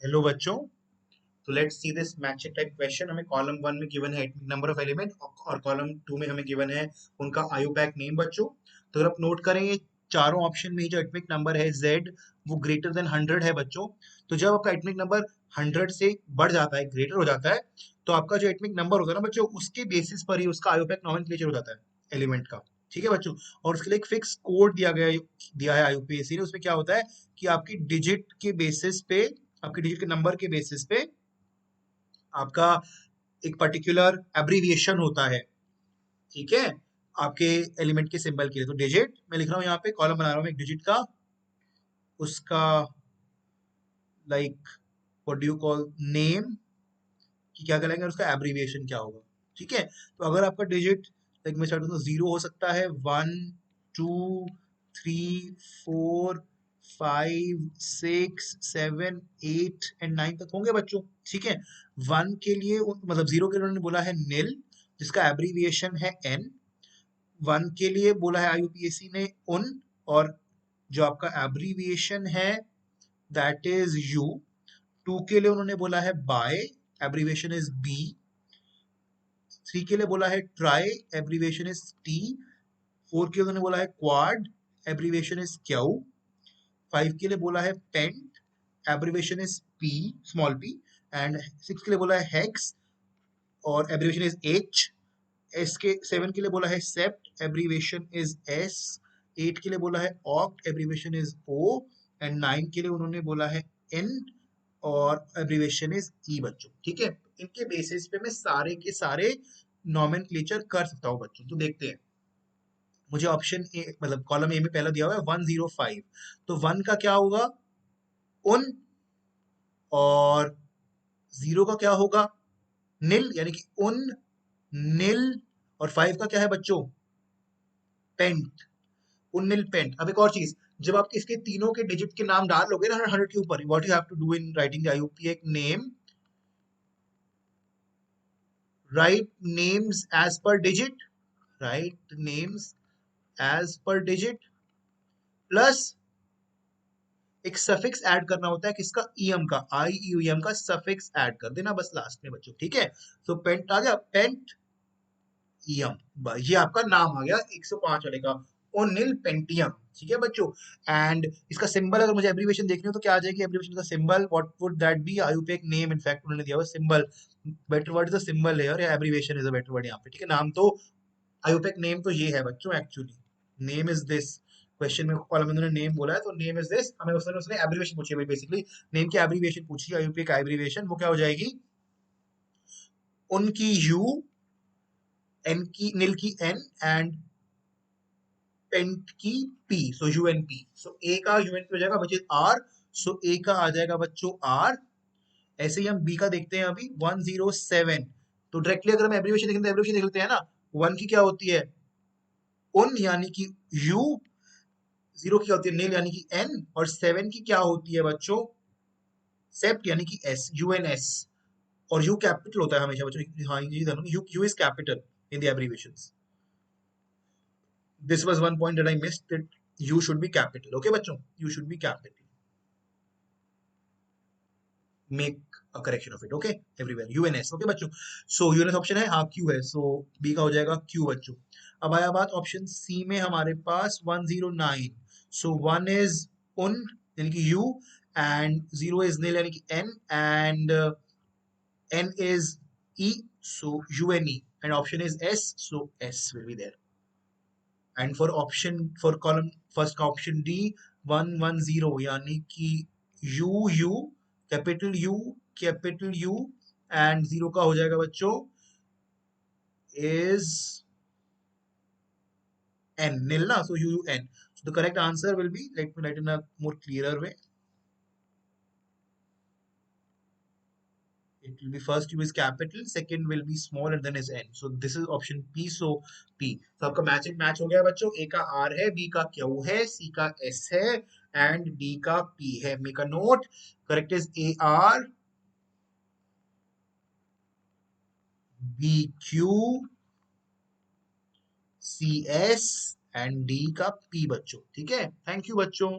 Hello बच्चों। तो let's see this matching type question. हमें कॉलम वन में गिवन है नंबर ऑफ एलिमेंट और कॉलम टू में हमें गिवन है उनका आयुपैक नेम बच्चों। तो अगर आप नोट करें ये चारों ऑप्शन में ही जो एटॉमिक नंबर है z वो ग्रेटर देन 100 है बच्चों। तो जब आपका एटॉमिक नंबर 100 से बढ़ जाता है, ग्रेटर हो जाता है, तो आपका जो एटॉमिक नंबर होता है ना बच्चों, उसके बेसिस पर ही उसका आयुपैक नॉमेनक्लेचर हो जाता है एलिमेंट का। ठीक है बच्चों। और उसके लिए एक फिक्स कोड दिया है आईयूपीएसी ने। उसमें क्या होता है कि आपकी डिजिट के बेसिस पे, आपके डिजिट के नंबर के बेसिस पे आपका एक पर्टिकुलर एब्रीविएशन होता है। ठीक है, आपके एलिमेंट के सिंबल के लिए। तो डिजिट मैं लिख रहा हूँ, यहाँ पे कॉलम बना रहा हूँ एक डिजिट का, उसका like what do you call name, कि क्या कहलाएंगे और उसका एब्रीविएशन क्या होगा। ठीक है, तो अगर आपका डिजिट लाइक मैं स्टार्ट करूँ, जीरो हो सकता है, 1 2 3 4 5 6 7 8 एंड 9 तक होंगे बच्चों। ठीक है, वन के लिए मतलब जीरो के लिए उन्होंने बोला है नील, जिसका एब्रीविएशन है एन। वन के लिए बोला है आईयूपीएसी ने उन, और जो आपका एब्रीविएशन है दैट इज यू। टू के लिए उन्होंने बोला है bi, abbreviation is B. Three के लिए बोला है tri, abbreviation is T. Four के लिए उन्होंने बोला है quad, abbreviation is Q. Five के लिए बोला है pent, abbreviation is P, small P. And six के लिए बोला है हेक्स और एब्रीविएशन इज एच। एस के सेवन के लिए बोला है sept, abbreviation is S. Eight के लिए बोला है oct, abbreviation is O. And nine के लिए उन्होंने बोला है एन और एब्रीविएशन इज ई बच्चों। ठीक है, इनके बेसिस पे मैं सारे के सारे नॉमेनक्लेचर कर सकता हूँ बच्चों। तो देखते हैं, मुझे ऑप्शन ए मतलब कॉलम ए में पहला दिया हुआ है 105। तो वन का क्या होगा उन, और जीरो का क्या होगा निल, यानी कि उन निल। और फाइव का क्या है बच्चों पेंट, उन्निल पेंट। अब एक और चीज, जब आप इसके तीनों के डिजिट के नाम डालोगे ना 100 के ऊपर, what you have to do in writing the IUPAC name, right names as per digit, right names as per digit, plus एक सफिक्स ऐड करना होता है किसका, ईएम का, आई यू एम का सफिक्स ऐड कर देना बस लास्ट में बच्चों। ठीक है, तो पेंट आ गया, पेंट ईएम, ये आपका नाम आ गया 105 वाले का, ओनिल पेंटियम। ठीक है बच्चों। एंड इसका सिंबल अगर मुझे एब्रीविएशन देखनी हो तो क्या आ जाएगी एब्रीविएशन का symbol, what would that be, IUPAC name, in fact उन्होंने दिया हुआ symbol, better word is the symbol है, और abbreviation is a better word यहाँ पे। ठीक है, नाम तो आईयूपीए नेम तो ये है बच्चों actually, name is this. Question में कॉलम में उन्होंने नेम बोला है तो नेम इज दिस, हमें उसने उसने एब्रीविएशन पूछी है बेसिकली, नेम की एब्रीविएशन पूछी है, आईयूपीए का एब्रीविएशन वो क्या हो जाएगी, उनकी यू, एन की नील की एन, एंड पेंट की पी, सो यूएनपी। सो ए का यूएनपी हो जाएगा बच्चे आर, सो ए का आ जाएगा बच्चों आर। ऐसे ही हम बी का देखते हैं अभी 107। तो डायरेक्टली अगर हम एब्रीविएशन देखें तो एब्रीविएशन देख लेते हैं ना। वन की क्या होती है उन यानी कि यू, जीरो की क्या होती है नील यानी कि एन, और सेवन की क्या होती है बच्चों सेप्ट यानी कि एस, यूएनएस। और यू कैपिटल होता है हमेशा बच्चों, हाँ ये ध्यान रखना, U is capital in the abbreviations. This was one point that I missed, that U should be capital. Okay बच्चों, U should be capital, make a correction of it. Okay everywhere UNS. Okay बच्चों, so यूएनएस option है, हाँ Q है, सो B का हो जाएगा Q बच्चों। अब आया बात ऑप्शन सी में हमारे पास 109। सो वन इज उन यानी कि U, and zero is nil यानी कि N, and N is E, so UNE, and option is S, so S will be there. And for option for column first का option D 110 यानी कि U capital U, and zero का हो जाएगा बच्चों is N, nil ना, so U N. So the correct answer will be, let me write in a more clearer way, it will be first u is capital, second will be small, and then is n, so this is option p, so p। तो आपका matching match हो गया बच्चों, a का r है, b का q है, c का s है, एंड d का p है। Make a note, correct is a r, b q, c s, and d का p बच्चों। ठीक है, थैंक यू बच्चों।